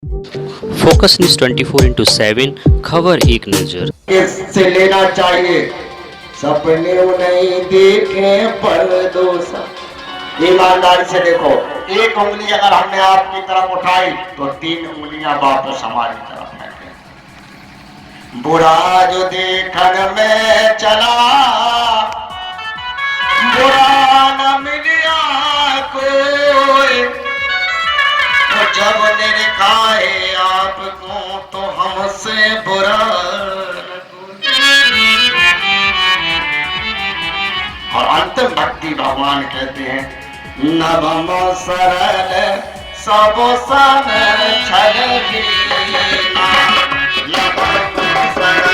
Focus news 24/7 खबर एक नजर। किससे लेना चाहिए? सपने नहीं देखे परदोसा। ईमानदारी से देखो, एक उंगली अगर हमने आपकी तरफ उठाई तो 3 उंगलियां वापस हमारी तरफ है। बुरा जो देखन में चला, बुरा न मिलिया कोई। तो जब निरखाए आपको तो हमसे बुरा न कोई। और अंतिम भक्ति भगवान कहते हैं, नवम सरल सब सन छल हीना। नवम सरल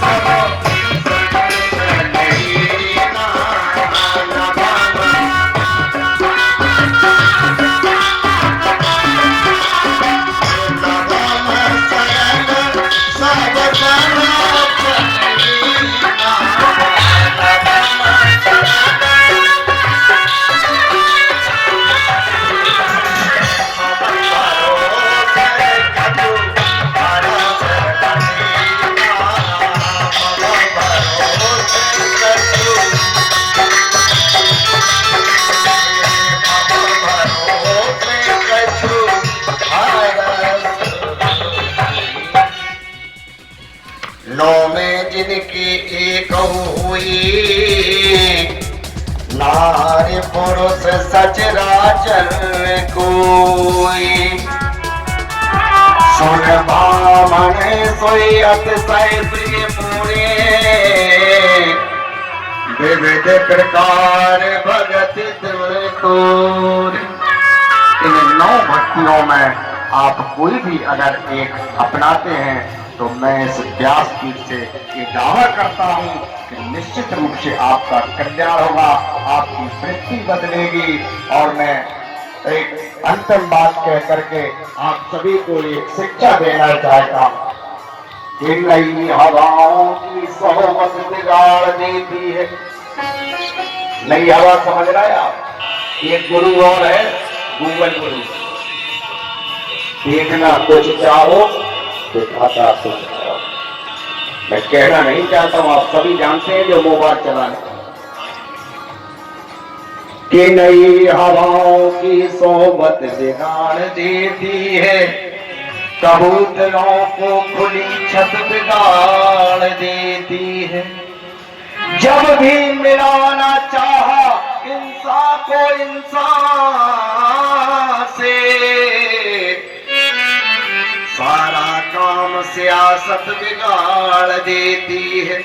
सब सन छल हीना। नौ में जिनकी एक हुई, नारी पुरुष सचराचर कोई। सुन बामन सोई अतिशय प्रिय पूरे, विविध प्रकार भगति तुर। इन 9 भक्तियों में आप कोई भी अगर एक अपनाते हैं तो मैं इस व्यासपीठ से ये दावा करता हूँ कि निश्चित रूप से आपका कल्याण होगा, आपकी वृत्ति बदलेगी। और मैं एक अंतिम बात कह करके आप सभी को एक शिक्षा देना चाहता हूँ कि नई हवाओं की सोहबत बिगाड़ देती है। नई हवा समझ रहे हैं आप? एक गुरु और है, गूगल गुरु। देखना कुछ चाहो, दिखाता कुछ चाहो। मैं कहना नहीं चाहता हूं, आप सभी जानते हैं जो मोबाइल चलाने कि नई हवाओं की सोबत बिगाड़ देती है, कबूतरों को खुली छत बिगाड़ देती है। जब भी मिलाना चाहा इंसान को इंसान से, सारा काम सियासत बिगाड़ देती है।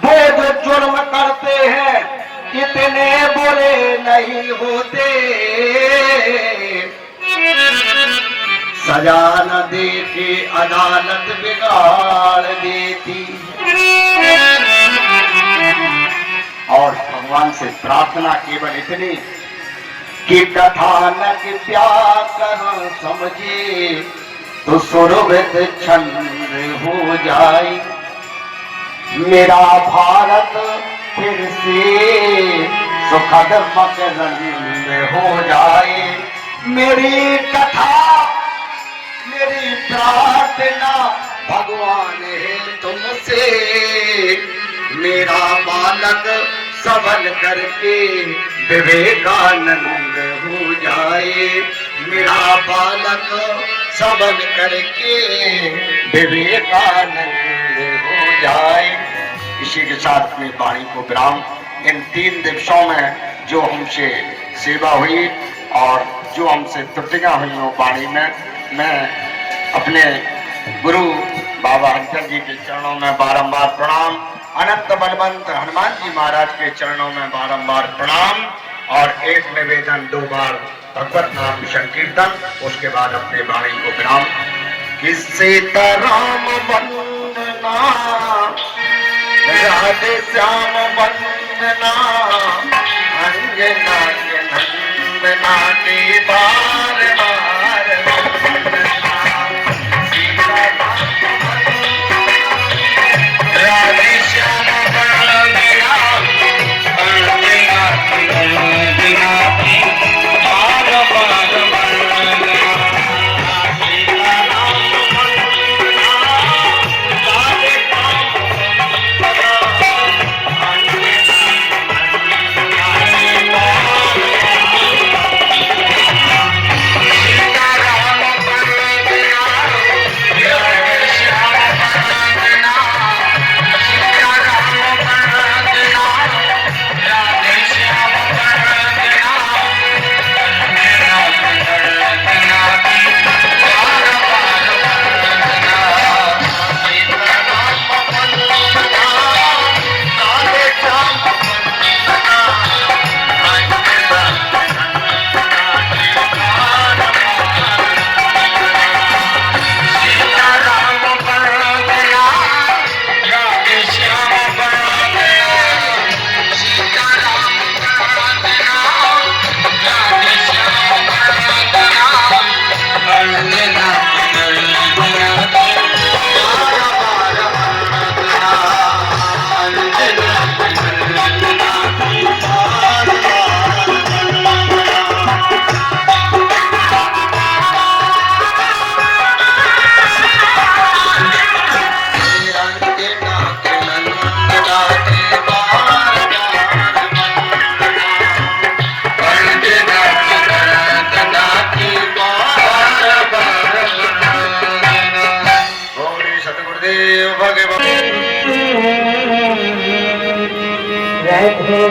वो जो जुर्म करते हैं इतने बुरे नहीं होते, सजा न दे के अदालत बिगाड़ देती। और भगवान से प्रार्थना केवल इतनी कि कथानक व्याकरण समझे तो सुरभित छंद हो जाए। मेरा भारत फिर से सुखद मकरंद हो जाए। मेरी कथा मेरी प्रार्थना भगवान है तुमसे, मेरा बालक सबल करके विवेकानंद हो जाए। मेरा बालक सबल करके विवेकानंद हो जाए। इसी के साथ अपनी वाणी को विराम। इन 3 दिवसों में जो हमसे सेवा हुई और जो हमसे त्रुटियां हुई वो वाणी में, मैं अपने गुरु बाबा हरिचंद जी के चरणों में बारंबार प्रणाम, अनंत बलवंत हनुमान जी महाराज के चरणों में बारंबार प्रणाम। और एक निवेदन 2 बार भगवत नाम संकीर्तन, उसके बाद अपने वाणी को विराम। कि सीताराम वंदना, राधे श्याम वंदना, अंजना के नंदना की बार बार वंदना। राधे श्याम वंदना, अंजना की नंदना की बार बार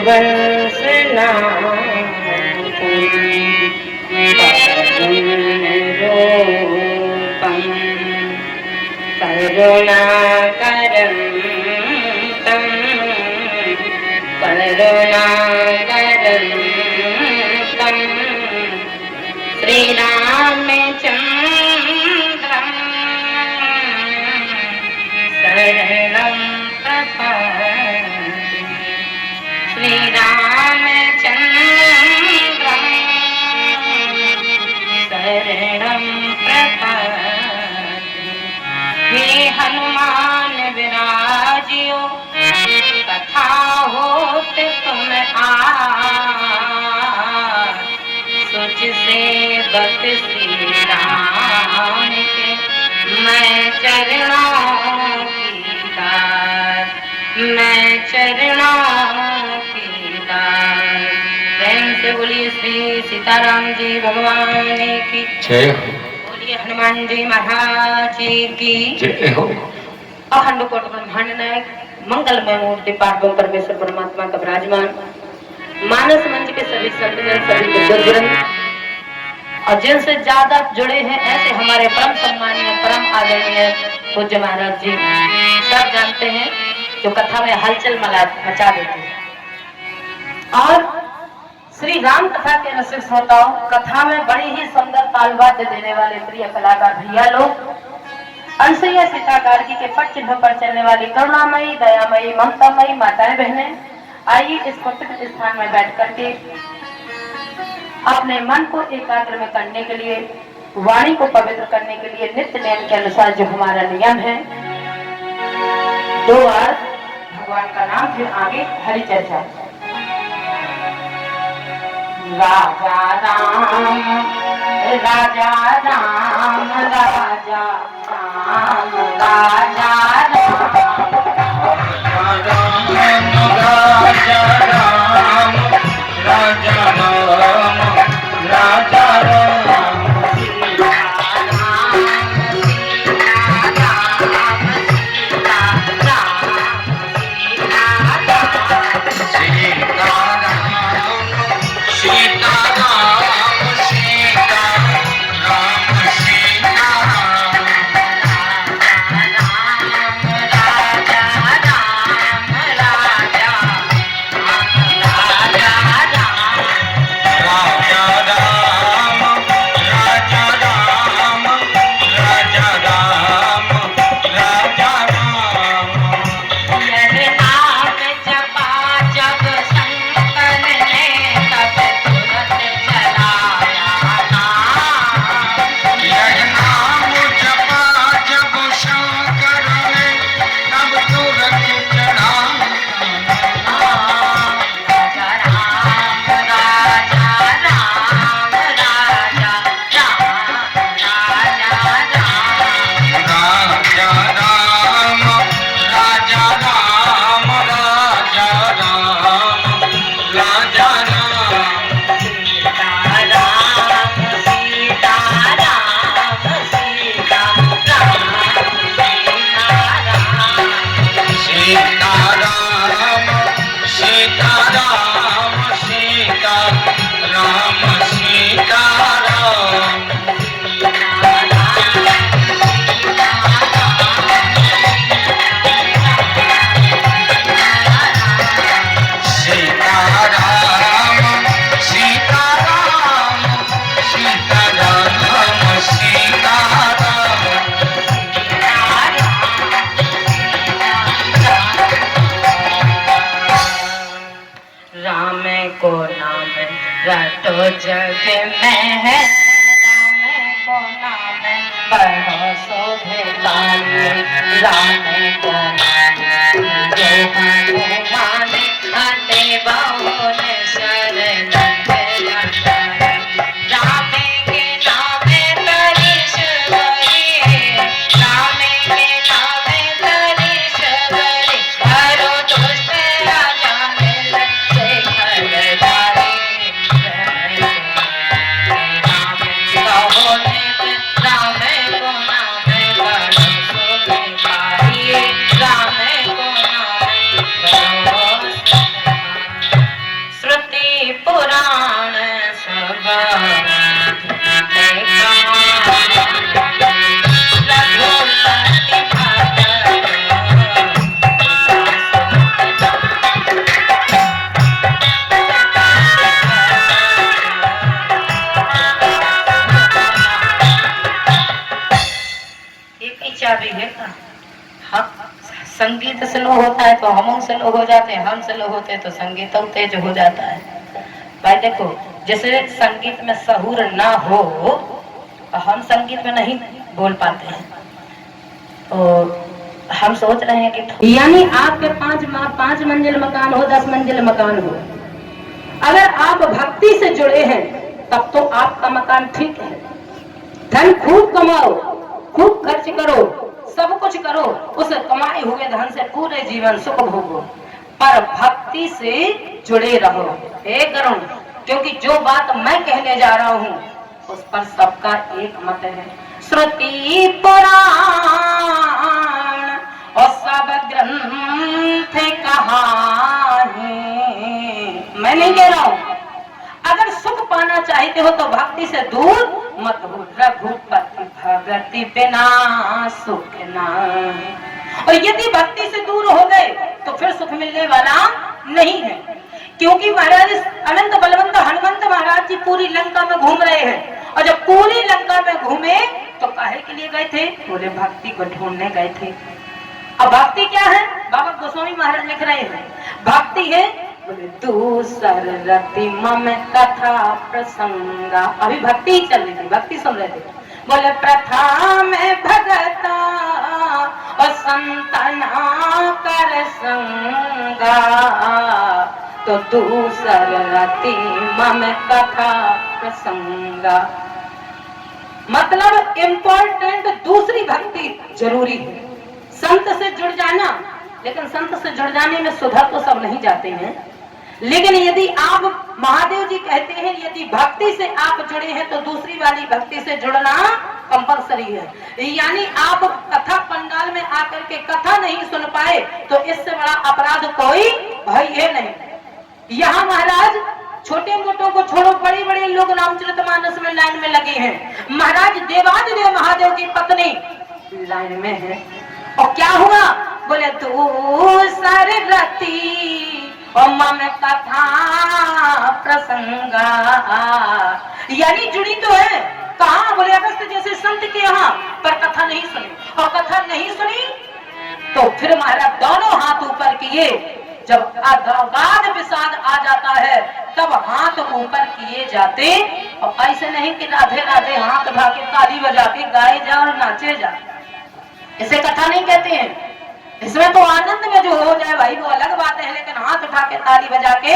रघुवंश नायक रूपम करुणाकरं तं करुणाकरं तं श्रीरामचन्द्रं शरणं प्रपद्ये श्रीरामचन्द्रं शरणं प्रपद्ये हे हनुमान विराजियो कथा होत तुम आज सोच सेवक श्री राम के मैं चरणों की दास मैं चरणों की दास। प्रेम से बोलिए श्री सीताराम जी भगवान की जय हो। बोलिए हनुमान जी महाराज की जय हो। अखंड कोट ब्रह्मांड नायक मंगलमय मूर्ति पार्वती परमेश्वर परमात्मा का विराजमान मानस मंच के सभी संतजन सभी बुजुर्गजन और जिनसे ज्यादा जुड़े हैं ऐसे हमारे परम सम्मानीय परम आदरणीय पूज्य महाराज जी सब जानते हैं जो कथा में हलचल मचा देते हैं। और श्री राम कथा के रसिक श्रोताओं कथा में बड़ी ही सुंदर तालवाद्य देने वाले प्रिय कलाकार भैया लोग अनसुईया सीता गार्गी के पट चिन्ह पर चलने वाली करुणामयी दयामयी ममतामयी माताएं बहनें आइए इस पवित्र स्थान में बैठ करके अपने मन को एकाग्र में करने के लिए वाणी को पवित्र करने के लिए नित्य नियम के अनुसार जो हमारा नियम है 2 बार भगवान का नाम फिर आगे हरि चर्चा। राजा राम राजा राम राजा राम राजा राम जग में है राम को नाम बड़ा शोभे लाले राम को नाम जो हनुमान आते बहुन शरण राम के नाम तरीश्वरी राम के नाम तरीश्वरी हरो दुष्ट राजा मिल से घर बच्चा भी है का? हम संगीत स्लो होता है तो हम स्लो हो जाते हैं, हम स्लो होते हैं तो संगीत तेज हो जाता है। भाई देखो, जैसे संगीत में सहूर ना हो तो हम संगीत में नहीं बोल पाते हैं। तो हम सोच रहे हैं कि यानी आपके 5 मंजिल मकान हो, 10 मंजिल मकान हो, अगर आप भक्ति से जुड़े हैं तब तो आपका मकान ठीक है। धन खूब कमाओ, खूब खर्च करो, सब कुछ करो, उस कमाए हुए धन से पूरे जीवन सुख भोगो, पर भक्ति से जुड़े रहो। हे करुण, क्योंकि जो बात मैं कहने जा रहा हूँ उस पर सबका एक मत है। श्रुति पुराण और सब ग्रंथ कहानी, मैं नहीं कह रहा हूँ। अगर सुख पाना चाहते हो तो भक्ति से दूर मत हो। रघुपति भगति बिना सुख नहीं, और यदि भक्ति से दूर हो गए तो फिर सुख मिलने वाला नहीं है। क्योंकि महाराज अनंत बलवंत हनुमंत महाराज जी पूरी लंका में घूम रहे हैं, और जब पूरी लंका में घूमे तो काहे के लिए गए थे? बोले भक्ति को ढूंढने गए थे। अब भक्ति क्या है? बाबा गोस्वामी महाराज लिख रहे हैं, भक्ति है बोले दूसर रति मम कथा प्रसंगा। अभी भक्ति ही चल रही थी, भक्ति सुन रहे थे। बोले प्रथा में भगता और संतना कर संगा, तो दूसर रति मम कथा प्रसंगा। मतलब इम्पोर्टेंट दूसरी भक्ति जरूरी है। संत से जुड़ जाना, लेकिन संत से जुड़ जाने में सुधर तो सब नहीं जाते हैं। लेकिन यदि आप, महादेव जी कहते हैं यदि भक्ति से आप जुड़े हैं तो दूसरी वाली भक्ति से जुड़ना कंपलसरी है। यानी आप कथा पंडाल में आकर के कथा नहीं सुन पाए तो इससे बड़ा अपराध कोई भाई है नहीं। यहाँ महाराज छोटे मोटों को छोड़ो, बड़े बड़े लोग रामचरितमानस में लाइन में लगे हैं। महाराज देवादिदेव महादेव की पत्नी लाइन में है, और क्या हुआ? बोले दूसर रति और मम कथा प्रसंगा, यानी जुड़ी तो है। कहा? बोले अगस्त जैसे संत के यहाँ, पर कथा नहीं सुनी, और कथा नहीं सुनी तो फिर महाराज दोनों हाथ ऊपर किए। जब अगाध विषाद आ जाता है तब हाथ ऊपर किए जाते, और ऐसे नहीं कि राधे राधे हाथ उठा के ताली बजा के गाए जा और नाचे जा। इसे कथा नहीं कहते हैं। इसमें तो आनंद में जो हो जाए भाई वो अलग बात है, लेकिन हाथ उठा के ताली बजा के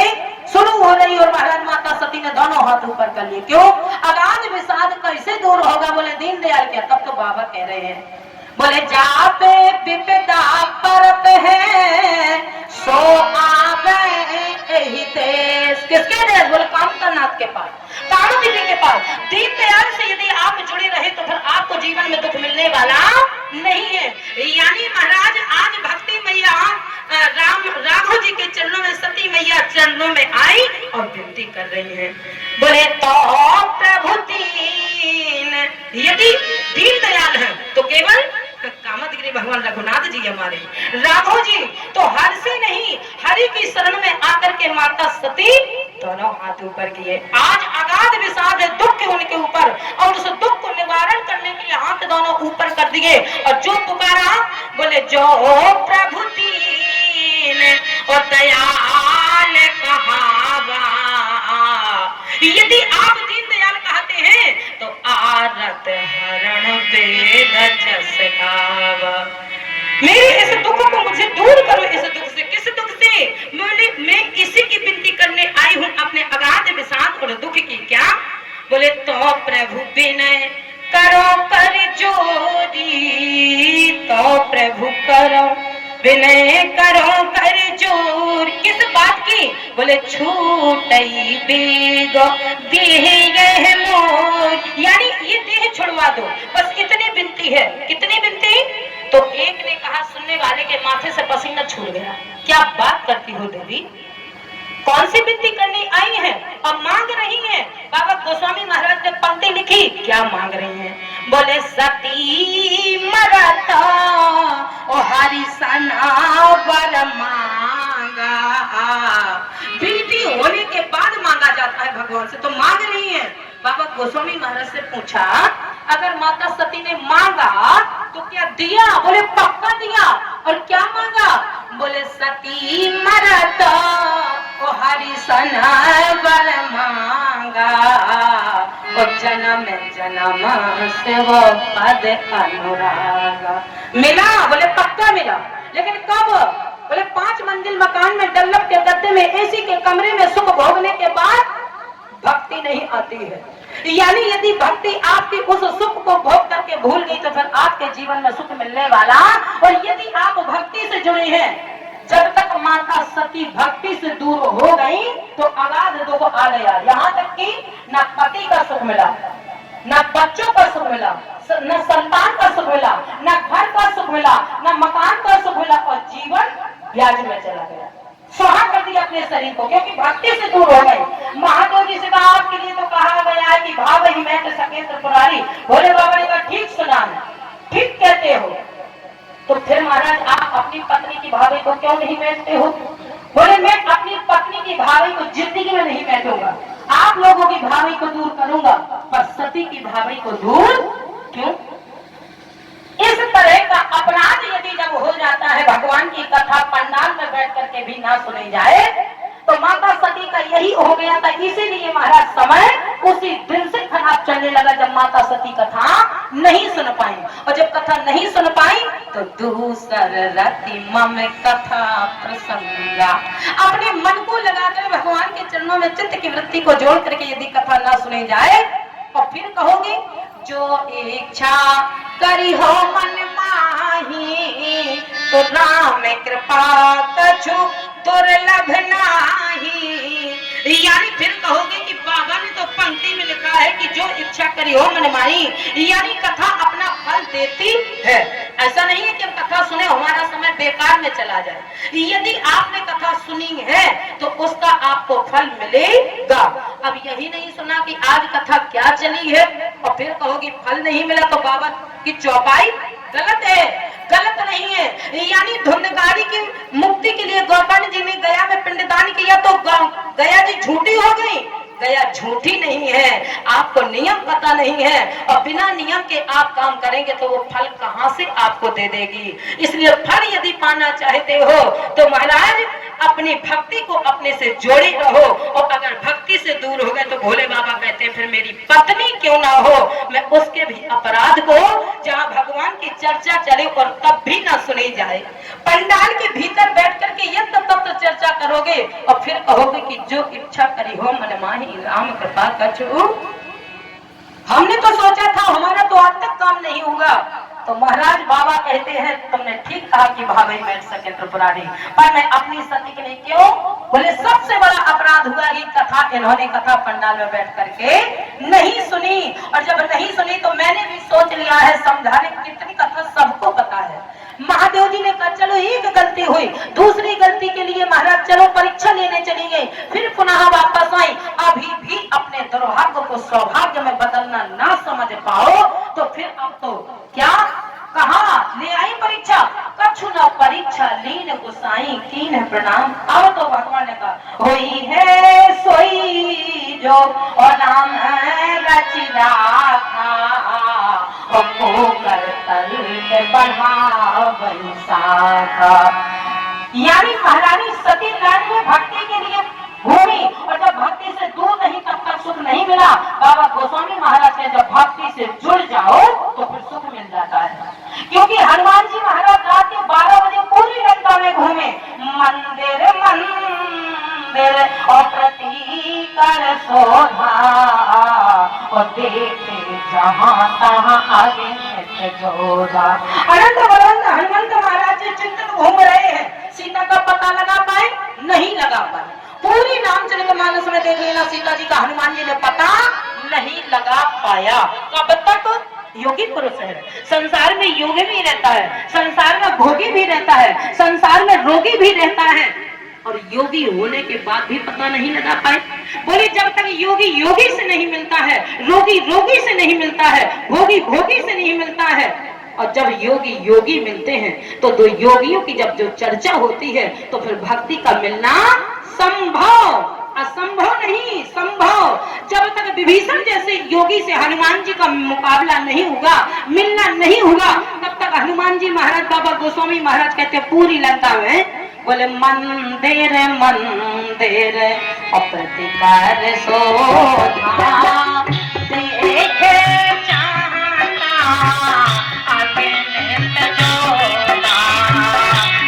शुरू हो रही और महाराज माता सती ने दोनों हाथ ऊपर कर लिए। क्यों? अगाध विषाद कैसे दूर होगा? बोले दीनदयाल क्या। तब तो बाबा कह रहे हैं, बोले जापे विपदा परत है सो आवे एहि देश। किसके देश? बोले कामनाथ के पास, कामदेव जी के पास। दीनदयाल से यदि आप जुड़े रहे तो फिर आपको जीवन में दुख मिलने वाला नहीं है। यानी महाराज आज भक्ति मैया राघव जी के चरणों में, सती मैया चरणों में आई और विनती कर रही है। बोले तो प्रभु दीन, यदि दीनदयाल है तो केवल कामदगिरी भगवान रघुनाथ जी हमारे राघव जी तो हर से नहीं, हरि की शरण में आकर के माता सती दोनों हाथ ऊपर किए। आज अगाध विषाद है, दुख है उनके ऊपर, और उस दुख को निवारण करने के लिए हाथ दोनों ऊपर कर दिए। और जो पुकारा, बोले जो प्रभु दीन और दयाल कहावा। यदि आप दीनदयाल कहते हैं तो आरत हरण वेद जस गावा। मेरे इस दुख को मुझे दूर करो। इस दुख से, किस दुख से? मैं इसी की विनती करने आई हूँ, अपने अगाध विषाद और दुख की। क्या? बोले तो प्रभु विनय करो कर जोरी, तो प्रभु करो विनय करो कर जोर। किस बात की? बोले छूटई बेग देह मोर, यानी ये देह छुड़वा दो, बस इतनी विनती है। कितनी विनती? तो एक ने कहा, सुनने वाले के माथे से पसीना छूट गया, क्या बात करती हो देवी, कौन सी विनती करने आई है और मांग रही है? बाबा गोस्वामी महाराज ने पंक्ति लिखी, क्या मांग रही हैं? बोले सती मरता ओ हरि सना वर मांगा। विनती होने के बाद मांगा जाता है भगवान से, तो मांग रही है। बाबा गोस्वामी महाराज से पूछा, अगर माता सती ने मांगा तो क्या दिया? बोले पक्का दिया। और क्या मांगा? बोले सती मरत ओ हरिसन बर मांगा, और जन्म जन्म से वो पद अनुरागा। मिला? बोले पक्का मिला। लेकिन कब? बोले 5 मंजिल मकान में डल्लप के गद्दे में एसी के कमरे में सुख भोगने के बाद भक्ति नहीं आती है। यानी यदि भक्ति आपकी उस सुख को भोग करके भूल गई तो फिर आपके जीवन में सुख मिलने वाला। और यदि आप भक्ति से जुड़े हैं, जब तक माता सती भक्ति से दूर हो गई तो आवाज दो आ गया, यहाँ तक कि न पति का सुख मिला, न बच्चों का सुख मिला, न संतान का सुख मिला, न घर का सुख मिला, न मकान का सुख मिला, और जीवन ब्याज में चला गया। सुहा कर दिया अपने शरीर को, क्योंकि भक्ति से दूर हो गए। महादेव जी से कहा आपके लिए तो कहा गया है कि भाव ही मैं सके त्रिपुरारी। भोले बाबा ने कहा ठीक सुना, ठीक कहते हो। तो फिर महाराज आप अपनी पत्नी की भावी को क्यों नहीं बैठते हो? बोले मैं अपनी पत्नी की भावी को जिंदगी में नहीं बैठूंगा, आप लोगों की भावी को दूर करूंगा, पर सती की भावी को दूर क्यों? इस तरह का अपराध यदि जब हो जाता है, भगवान की कथा पंडाल में बैठ करके भी ना सुनी जाए, तो माता सती का यही हो गया था। इसीलिए महाराज समय उसी दिन से खराब चलने लगा जब माता सती कथा नहीं सुन पाई। और जब कथा नहीं सुन पाई तो दूसर रति मम कथा प्रसंगा। अपने मन को लगाकर भगवान के चरणों में चित्त की वृत्ति को जोड़ करके यदि कथा ना सुनी जाए, और फिर कहोगे जो इच्छा करी हो मन माही, तो राम कृपा कछु दुर्लभ नाही। यानी फिर कहोगे कि बाबा ने तो पंक्ति में लिखा है कि जो इच्छा करी हो मन माही, यानी कथा अपना फल देती है। ऐसा नहीं है कि हम कथा सुने हमारा समय बेकार में चला जाए। यदि आपने कथा सुनी है तो उसका आपको फल मिलेगा। अब यही नहीं सुना कि आज कथा क्या चली है और फिर कहोगी फल नहीं मिला, तो बाबा की चौपाई गलत है। गलत नहीं है। यानी धुंधकारी की मुक्ति के लिए गोपाल जी ने गया में पिंडदान किया तो गया जी झूठी हो गई। गया झूठी नहीं है, आपको नियम पता नहीं है, और बिना नियम के आप काम करेंगे तो वो फल कहां से आपको दे देगी। इसलिए फल यदि पाना चाहते हो तो महाराज अपनी भक्ति को अपने से जोड़े रहो। और अगर भक्ति से दूर हो गए तो भोले बाबा कहते हैं फिर मेरी पत्नी क्यों ना हो, मैं उसके भी अपराध को जहाँ भगवान की चर्चा चले और तब भी ना सुनी जाए। पंडाल के भीतर बैठ करके यत्र तत्र चर्चा करोगे और फिर कहोगे कि जो इच्छा करी हो मन माही राम कृपा कछु। हमने तो सोचा था हमारा तो आज तक काम नहीं होगा, तो महाराज बाबा कहते हैं तुमने ठीक कहा कि भाभी बैठ सके त्रिपुरारी, पर मैं अपनी सती के लिए क्यों? बोले सबसे बड़ा अपराध हुआ कि कथा इन्होंने कथा पंडाल में बैठ करके नहीं सुनी। और जब नहीं सुनी तो मैंने भी सोच लिया है समझाने कितनी कथा सबको पता है। महादेव जी ने कहा चलो एक गलती हुई, दूसरी गलती के लिए महाराज चलो परीक्षा लेने चली गई, फिर पुनः वापस आई। अभी भी अपने दुर्भाग्य को सौभाग्य में बदलना ना समझ पाओ तो फिर अब तो क्या कहा ले आई परीक्षा? कछु न परीक्षा लीन गुसाई कीन प्रणाम। अब तो भगवान ने कहा होई है सोई जो और नाम है रचिला था, कर तल के बढ़ावन साखा। यानी महारानी सती नारायण ने भक्ति के लिए घूमी और जब भक्ति से दूर नहीं तब तक सुख नहीं मिला। बाबा गोस्वामी महाराज ने जब भक्ति से जुड़ जाओ तो फिर सुख मिल जाता है। क्योंकि हनुमान जी महाराज रात के 12 बजे पूरी लंका में घूमे, मंदिर मंदिर और प्रतीकर शोभा, और देखे जहाँ तहाँ आगे जोधा। अनंत बलवंत हनुमंत महाराज जी चिंतित घूम रहे हैं, सीता का पता लगा पाए? नहीं लगा पाए। पूरी रामचरितमानस में देख लेना सीता जी का हनुमान जी ने पता नहीं लगा पाया। कब तक? योगी पुरुष है, संसार में योगी भी रहता है, संसार में भोगी भी रहता है, संसार में रोगी भी रहता है, और योगी होने के बाद भी पता नहीं लगा पाए। बोले जब तक योगी योगी से नहीं मिलता है, रोगी रोगी से नहीं मिलता है, भोगी भोगी से नहीं मिलता है, और जब योगी योगी मिलते हैं तो दो योगियों की जब जो चर्चा होती है तो फिर भक्ति का मिलना संभव, असंभव नहीं संभव। जब तक विभीषण जैसे योगी से हनुमान जी का मुकाबला नहीं होगा, मिलना नहीं होगा, तब तक हनुमान जी महाराज बाबा गोस्वामी महाराज कहते हैं पूरी लंका में बोले मंदिर मंदिर अप्रतिकार शोभा देखे चाहता आगे नित जोड़ा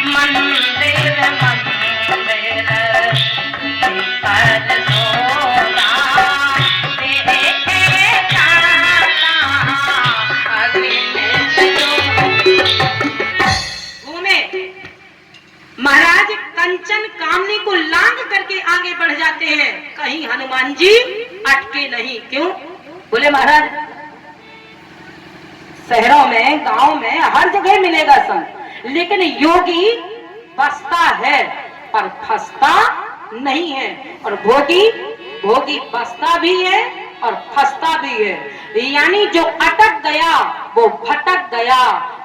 मंदिर मंदिर अप्रतिकार शोभा देखे चाहता आगे नित जोड़ा। घूमे महाराज कंचन कामनी को लांग करके आगे बढ़ जाते हैं, कहीं हनुमान जी अटके नहीं। क्यों? बोले महाराज शहरों में गांव में हर जगह मिलेगा संत, लेकिन योगी बसता है पर फंसता नहीं है, और भोगी बसता भी है और फंसता भी है। यानी जो अटक गया वो भटक गया,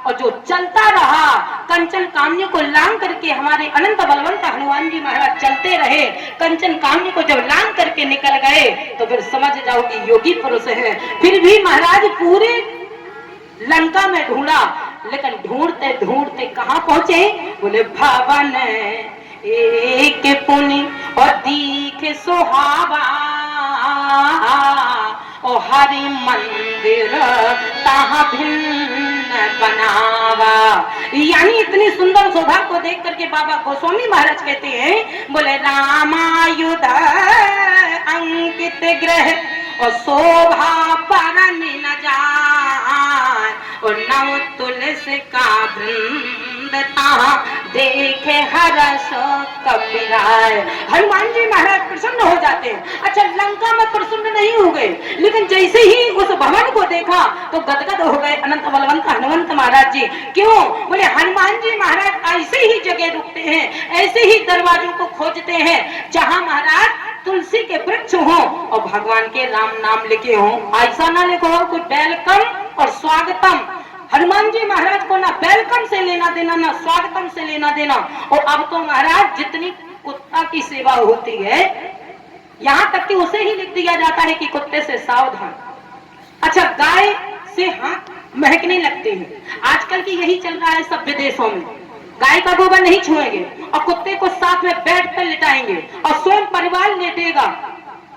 और जो चलता रहा कंचन कामनी को लांग करके हमारे अनंत बलवंत हनुमान जी महाराज चलते रहे। कंचन कामनी को जब लांग करके निकल गए तो फिर समझ जाओ कि योगी पुरुष है। फिर भी महाराज पूरे लंका में ढूंढा, लेकिन ढूंढते ढूंढते कहाँ पहुंचे? बोले भवन एक पुनि और दीख सुहावा और हरि मंदिर ताहा भिन्न बनावा। यानी इतनी सुंदर शोभा को देख करके बाबा गोस्वामी महाराज कहते हैं, बोले रामायुध अंकित ग्रह और शोभा पर न जाए और नव तुलसी का वृंदता देखे हरस कपिराय। हनुमान जी महाराज प्रसन्न हो जाते हैं। अच्छा, लंका में प्रसन्न नहीं हो गए, लेकिन जैसे ही उस भवन को देखा तो गदगद हो गए अनंत बलवंत हनुमंत महाराज जी। क्यों? बोले हनुमान जी महाराज ऐसे ही जगह रुकते हैं, ऐसे ही दरवाजों को खोजते हैं जहां महाराज तुलसी के वृक्ष हो और भगवान के राम नाम लिखे हो। ऐसा ना लिखो हो कोई वेलकम और स्वागतम। हनुमान जी महाराज को ना वेलकम से लेना देना, ना स्वागतम से लेना देना। और अब तो महाराज जितनी कुत्ता की सेवा होती है, यहाँ तक कि उसे ही लिख दिया जाता है कि कुत्ते से सावधान। अच्छा, गाय से हाथ महकने लगते हैं, आजकल की यही चल रहा है सब विदेशों में। गाय का गोबर नहीं छुएंगे और कुत्ते को साथ में बेड पर लिटाएंगे और स्वयं परिवार लेटेगा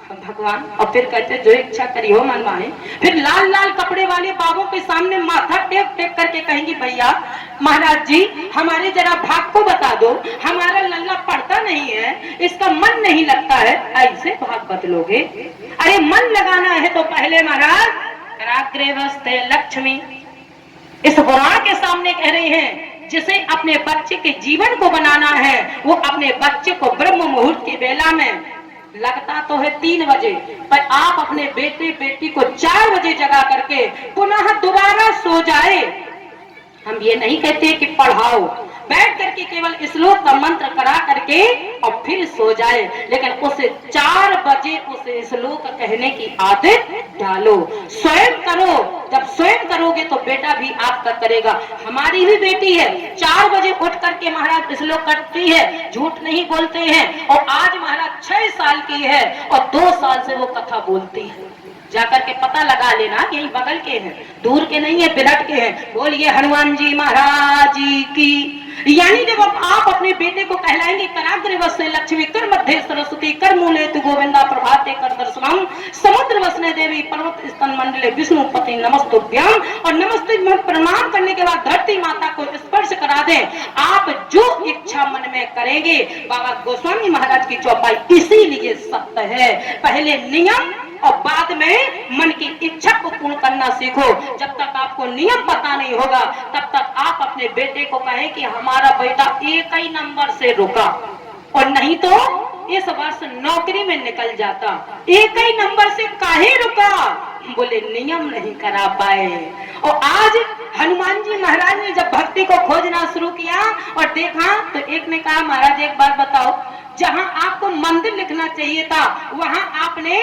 भगवान। और फिर कहते जो इच्छा करी हो मनवाए। फिर लाल लाल कपड़े वाले बाबों के सामने माथा टेक टेक करके कहेंगे, भैया महाराज जी हमारे जरा भाग को बता दो, हमारा लल्ला पढ़ता नहीं है, इसका मन नहीं लगता है। ऐसे भाग बदलोगे? अरे मन लगाना है तो पहले महाराज कराग्रे वस्ते लक्ष्मी, इस पुराण के सामने कह रहे हैं जिसे अपने बच्चे के जीवन को बनाना है वो अपने बच्चे को ब्रह्म मुहूर्त की बेला में, लगता तो है 3 बजे, पर आप अपने बेटे बेटी को 4 बजे जगा करके पुनः दोबारा सो जाए। हम ये नहीं कहते कि पढ़ाओ, बैठ करके केवल श्लोक का मंत्र करा करके और फिर सो जाए, लेकिन उसे 4 बजे उसे श्लोक कहने की आदत डालो। स्वयं करो, जब स्वयं करोगे तो बेटा भी आपका करेगा। हमारी भी बेटी है 4 बजे उठ करके महाराज श्लोक करती है, झूठ नहीं बोलते हैं। और आज महाराज 6 साल की है और 2 साल से वो कथा बोलती है। जाकर के पता लगा लेना, यही बगल के हैं, दूर के नहीं है, बिरट के हैं। बोलिए हनुमान जी महाराज की। यानी जब आप अपने बेटे को कहलाएंगे कराग्रे वसने लक्ष्मी कर मध्य सरस्वती कर मूले तु गोविंदा प्रभाते कर दर्शनम समुद्र वसने देवी पर्वत स्तन मंडले विष्णुपति नमस्तुभ्यम, और नमस्ते प्रणाम करने के बाद धरती माता को स्पर्श करा दें, आप जो इच्छा मन में करेंगे। बाबा गोस्वामी महाराज की चौपाई इसीलिए सत्य है। पहले नियम और बाद में मन की इच्छा को पूर्ण करना सीखो। जब तक आपको नियम पता नहीं होगा तब तक आप अपने बेटे को कहें कि हमारा बेटा एक ही नंबर से रुका, और नहीं तो इस वर्ष नौकरी में निकल जाता। एक ही नंबर से काहे रुका? बोले नियम नहीं करा पाए। और आज हनुमान जी महाराज ने जब भक्ति को खोजना शुरू किया और देखा तो एक ने कहा, महाराज एक बात बताओ, जहां आपको मंदिर लिखना चाहिए था वहां आपने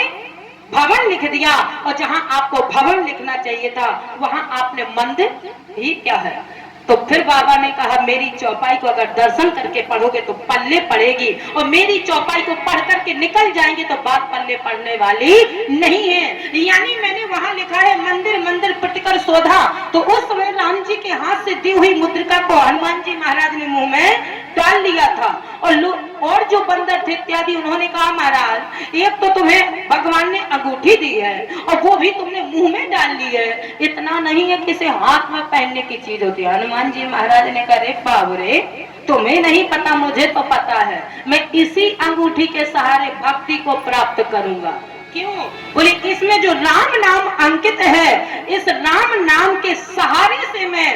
भवन लिख दिया, और जहां आपको भवन लिखना चाहिए था वहां आपने मंदिर ही क्या है? तो फिर बाबा ने कहा, मेरी चौपाई को अगर दर्शन करके पढ़ोगे तो पल्ले पड़ेगी, और मेरी चौपाई को पढ़ करके निकल जाएंगे तो बात पल्ले पड़ने वाली नहीं है। यानी मैंने वहां लिखा है मंदिर मंदिर प्रतिकर शोधा, तो उस समय राम राम जी के हाथ से दी हुई मुद्रिका को हनुमान जी महाराज ने मुंह में डाल लिया था। और जो बंदर थे इत्यादि उन्होंने कहा महाराज एक तो तुम्हें भगवान ने अंगूठी दी है और वो भी तुमने मुंह में डाल ली है, इतना नहीं है किसी हाथ में पहनने की चीज होती है। हनुमान जी महाराज ने कहा रे बाबरे तुम्हें नहीं पता मुझे तो पता है, मैं इसी अंगूठी के सहारे भक्ति को प्राप्त करूंगा। क्यों? बोले इसमें जो राम नाम अंकित है, इस राम नाम के सहारे से मैं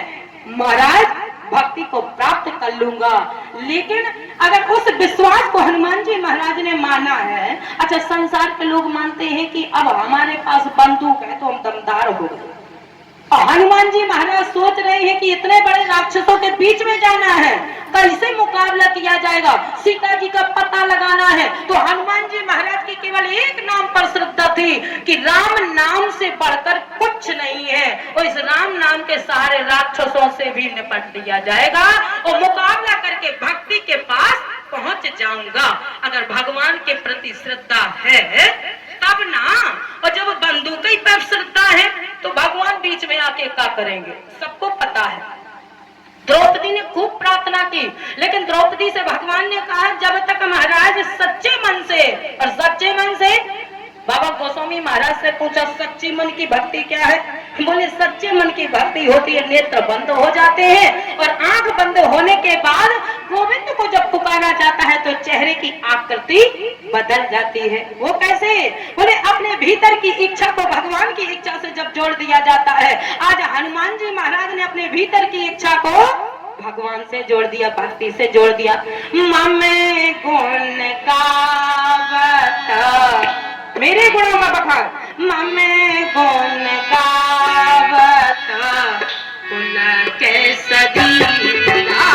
महाराज भक्ति को प्राप्त कर लूंगा। लेकिन अगर उस विश्वास को हनुमान जी महाराज ने माना है, अच्छा संसार के लोग मानते हैं कि अब हमारे पास बंदूक है तो हम दमदार हो गए, और हनुमान जी महाराज सोच रहे हैं कि इतने बड़े राक्षसों के बीच में जाना है, कैसे मुकाबला किया जाएगा, सीता जी का पता लगाना है। तो हनुमान जी महाराज की केवल एक नाम पर श्रद्धा थी कि राम नाम से बढ़कर कुछ नहीं है, और इस राम नाम के सहारे राक्षसों से भी निपट लिया जाएगा और मुकाबला करके भक्ति के पास पहुंच जाऊंगा। अगर भगवान के प्रति श्रद्धा है तब ना, और जब बंदूक ही पर श्रद्धा है तो भगवान बीच में आके क्या करेंगे, सबको पता है। द्रौपदी ने खूब प्रार्थना की, लेकिन द्रौपदी से भगवान ने कहा जब तक महाराज सच्चे मन से, और सच्चे मन से बाबा गोस्वामी महाराज से पूछा सच्ची मन की भक्ति क्या है, बोले सच्चे मन की भक्ति होती है नेत्र बंद हो जाते हैं और आंख बंद होने के बाद गोविंद को जब पुकारा जाता है तो चेहरे की आकृति बदल जाती है। वो कैसे? बोले अपने भीतर की इच्छा को भगवान की इच्छा से जब जोड़ दिया जाता है। आज हनुमान जी महाराज ने अपने भीतर की इच्छा को भगवान से जोड़ दिया, भक्ति से जोड़ दिया। ममे गुण गावत, मेरे गुणों का बखान, ममे गुण गावत गुण के सदीरा,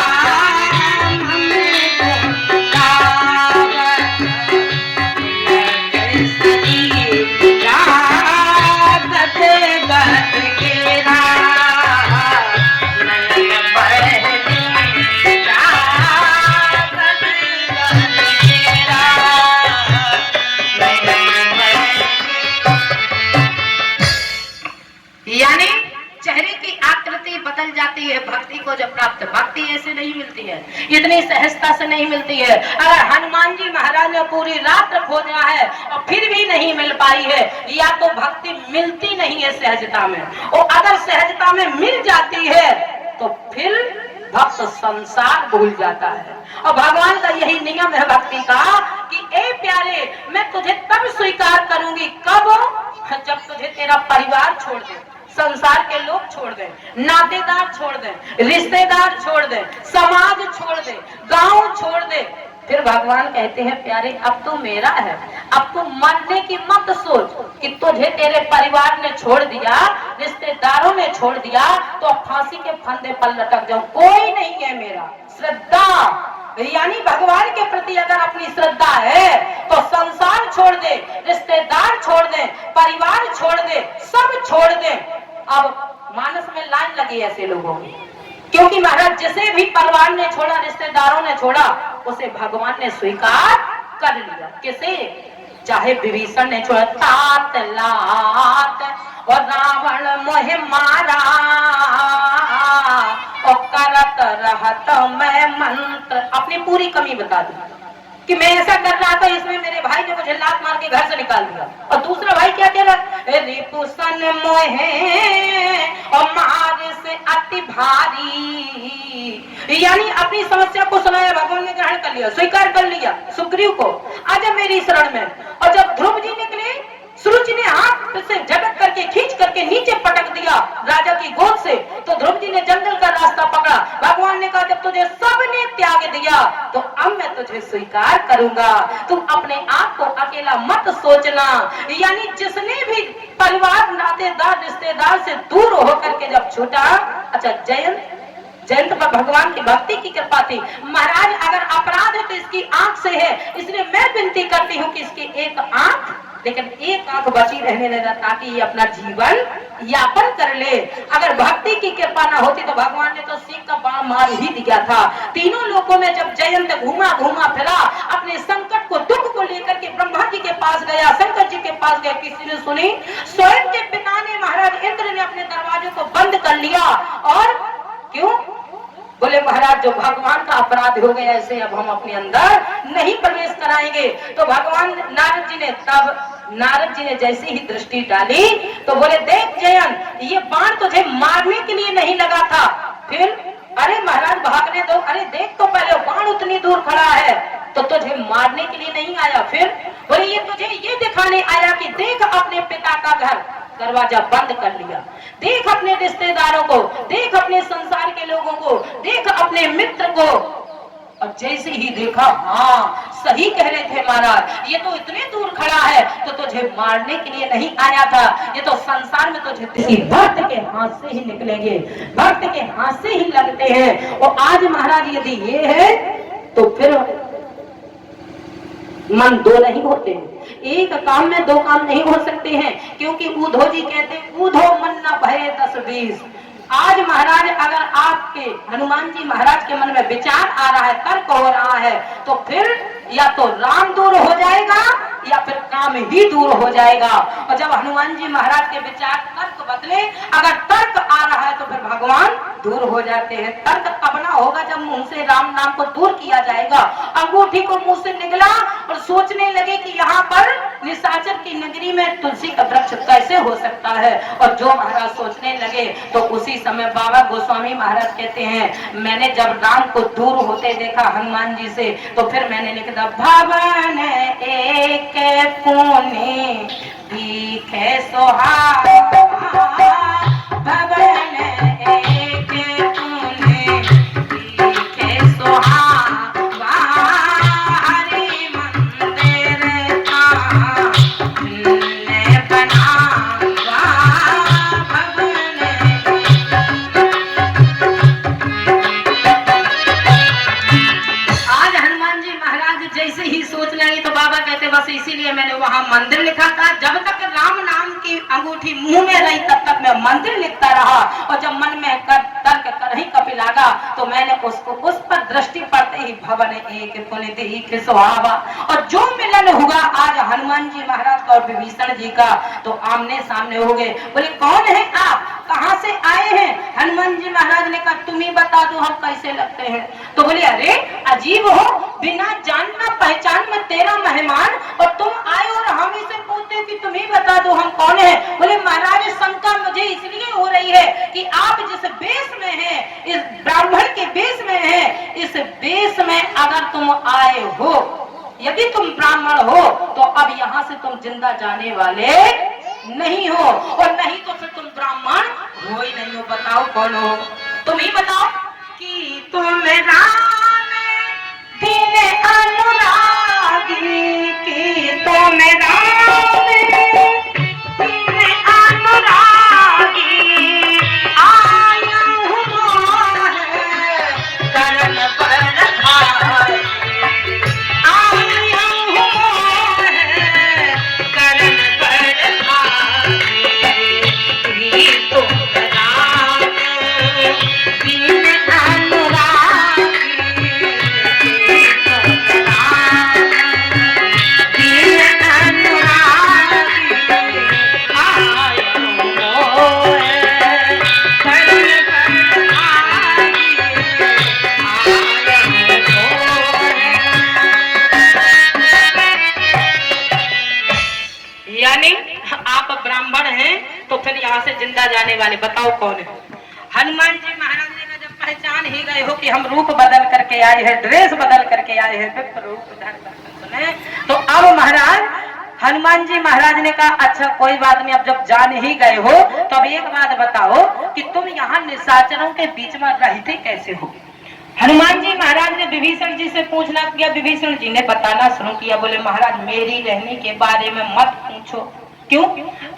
ममे गुण गावत गुण के सदीरा, गत गत गेरा नयन बहनी रा, गत गत गेरा यानी चेहरे की आकृति बदल जाती है भक्ति को जब प्राप्त। भक्ति ऐसे नहीं मिलती है, इतनी सहजता से नहीं मिलती है। अगर हनुमान जी महाराज ने पूरी रात खोजा है और फिर भी नहीं मिल पाई है, या तो भक्ति मिलती नहीं है सहजता में, और अगर सहजता में मिल जाती है तो फिर भक्त संसार भूल जाता है। और भगवान का यही नियम है भक्ति का कि ए प्यारे मैं तुझे तब स्वीकार करूंगी कब, जब तुझे तेरा परिवार छोड़ दे, संसार के लोग छोड़ दे, नातेदार छोड़ दे, रिश्तेदार छोड़ दे, समाज छोड़ दे, गांव छोड़ दे, फिर भगवान कहते हैं प्यारे अब तू मेरा है, अब तू मरने की मत सोच कि तुझे तेरे परिवार ने छोड़ दिया, रिश्तेदारों ने छोड़ दिया तो अब फांसी के फंदे पर लटक जाऊं, कोई नहीं है मेरा। श्रद्धा यानी भगवान के प्रति अगर अपनी श्रद्धा है तो संसार छोड़ दे, रिश्तेदार छोड़ दे, परिवार छोड़ दे, सब छोड़ दे। अब मानस में लाइन लगी ऐसे लोगों की, क्योंकि महाराज जिसे भी परिवार ने छोड़ा, रिश्तेदारों ने छोड़ा, उसे भगवान ने स्वीकार कर लिया। किसे? चाहे विभीषण ने छोड़ा, तात लात और रावण मोहे मारा और करत रहत मैं मंत्र, अपनी पूरी कमी बता दी कि मैं ऐसा कर रहा था, इसमें मेरे भाई ने मुझे लात मार के घर से निकाल दिया। और दूसरा भाई क्या कह रहा, रिपुसन मोहे और मार से अति भारी, यानी अपनी समस्या को सुनाया, भगवान ने ग्रहण कर लिया, स्वीकार कर लिया सुग्रीव को, आजा मेरी शरण में। और जब ध्रुव जी निकले, सुरुचि ने हाथ से झटक करके खींच करके नीचे पटक दिया राजा की गोद से, तो ध्रुव जी ने जंगल का रास्ता पकड़ा। भगवान ने कहा जब तुझे सबने त्याग दिया तो अब मैं तुझे स्वीकार करूंगा, तुम अपने आप को अकेला मत सोचना। यानी जिसने भी परिवार, नातेदार, रिश्तेदार से दूर होकर के जब छूटा, अच्छा जयंत पर भगवान की भक्ति की कृपा थी। महाराज अगर अपराध है तो इसकी आंख से है, इसलिए मैं विनती करती हूँ कि इसकी एक आंख, लेकिन एक आंख बची रहने देना ताकि ये अपना जीवन यापन कर ले। अगर भक्ति की कृपा ना होती तो भगवान ने तो सिंह का बाण मार ही दिया था। तीनों लोगों में जब जयंत घूमा फिरा, अपने संकट को, दुख को लेकर के ब्रह्मा जी के पास गया, शंकर जी के पास गया, किसी ने सुनी? स्वयं के पिता ने, महाराज इंद्र ने अपने दरवाजे को बंद कर लिया और बोले महाराज जो भगवान का अपराध हो गया ऐसे अब हम अपने अंदर नहीं प्रवेश कराएंगे। तो भगवान नारद जी ने जैसे ही दृष्टि डाली तो बोले देख जयंत, ये बाण तुझे मारने के लिए नहीं लगा था। फिर अरे महाराज भागने दो, अरे देख तो पहले बाण उतनी दूर खड़ा है तो तुझे मारने के लिए नहीं आया। फिर बोले ये तुझे ये दिखाने आया कि देख अपने पिता का घर दरवाजा बंद कर लिया, देख अपने रिश्तेदारों को, देख अपने संसार के लोगों को, देख अपने मित्र को। और जैसे ही देखा हाँ सही कह रहे थे महाराज, ये तो इतने दूर खड़ा है तो तुझे मारने के लिए नहीं आया था, ये तो संसार में तुझे किसी भक्त के हाथ से ही निकलेंगे, भक्त के हाथ से ही लगते हैं। और आज महाराज यदि ये है तो फिर मन दो नहीं होते, एक काम में दो काम नहीं हो सकते हैं, क्योंकि उद्धव जी कहते हैं उद्धव मन न भये 10-20। आज महाराज अगर आपके हनुमान जी महाराज के मन में विचार आ रहा है, तर्क हो रहा है, तो फिर या तो राम दूर हो जाएगा या फिर काम ही दूर हो जाएगा। और जब हनुमान जी महाराज के विचार तर्क बदले, अगर तर्क आ रहा है तो फिर भगवान दूर हो जाते हैं। तर्क तब ना होगा जब मुंह से राम नाम को दूर किया जाएगा। अंगूठी को मुंह से निकला और सोचने लगे कि यहाँ पर निशाचर की नगरी में तुलसी का वृक्ष कैसे हो सकता है, और जो महाराज सोचने लगे तो उसी समय बाबा गोस्वामी महाराज कहते हैं मैंने जब राम को दूर होते देखा हनुमान जी से, तो फिर मैंने लिखा भवन एक पुण्य दिखे सुहावा, भवन एक पुण्य दिखे सुहावा, हरि मंदिर का पुण्य बनावा, भवन। आज हनुमान जी महाराज जैसे ही सोच लगे तो बाबा कहते बस इसीलिए मैंने वहां मंदिर लिखा था। जब तक राम नाम की अंगूठी मुंह में रही तब तक मैं मंदिर लिखता रहा, और जब मन में तर्क कर ही कपि लागा तो मैंने उसको उस पर दृष्टि पड़ते ही भवन एक पुण्य दिखे सुहावा। और जो मिलन हुआ आज हनुमान जी महाराज का और विभीषण जी का, तो आमने सामने हो गए। बोले कौन है आप, कहाँ से आए हैं? हनुमान जी महाराज ने कहा तुम ही बता दो हम कैसे लगते हैं। तो बोले अरे अजीब हो, बिना जानना पहचान में तेरा मेहमान, और तुम आए और हम इसे पूछते कि तुम ही बता दो हम कौन है। बोले महाराज शंका मुझे इसलिए हो रही है कि आप जिस बेस में हैं, इस ब्राह्मण के बेस में हैं, इस बेस में अगर तुम आए हो, यदि तुम ब्राह्मण हो तो अब यहाँ से तुम जिंदा जाने वाले नहीं हो, और नहीं तो फिर तुम ब्राह्मण हो ही नहीं हो। बताओ कौन हो, तुम ही बताओ। कि तुम राम दीन अनुरागी, कि तुम राम दीन अनुरागी, आया हुआ है करण पर धारी, आया हुआ है करण पर धारी, कि तुम राम दीन अनुरागी, कि तुम राम दीन अनुरागी, आया हुआ है करण पर धारी, आया हुआ है। यानी आप ब्राह्मण हैं तो फिर यहाँ से जिंदा जाने वाले बताओ कौन है। हनुमान जी महाराज ने कहा जब पहचान ही गए हो कि हम रूप बदल करके आए हैं, ड्रेस बदल करके आए हैं, फिर रूप सुने, तो अब महाराज हनुमान जी महाराज ने कहा अच्छा कोई बात नहीं, अब जब जान ही गए हो तो अब एक बात बताओ कि तुम यहाँ निशाचरों के बीच में रहते कैसे हो। हनुमान जी महाराज ने विभीषण जी से पूछना किया, विभीषण जी ने बताना शुरू किया। बोले महाराज मेरी रहने के बारे में मत पूछो। क्यों?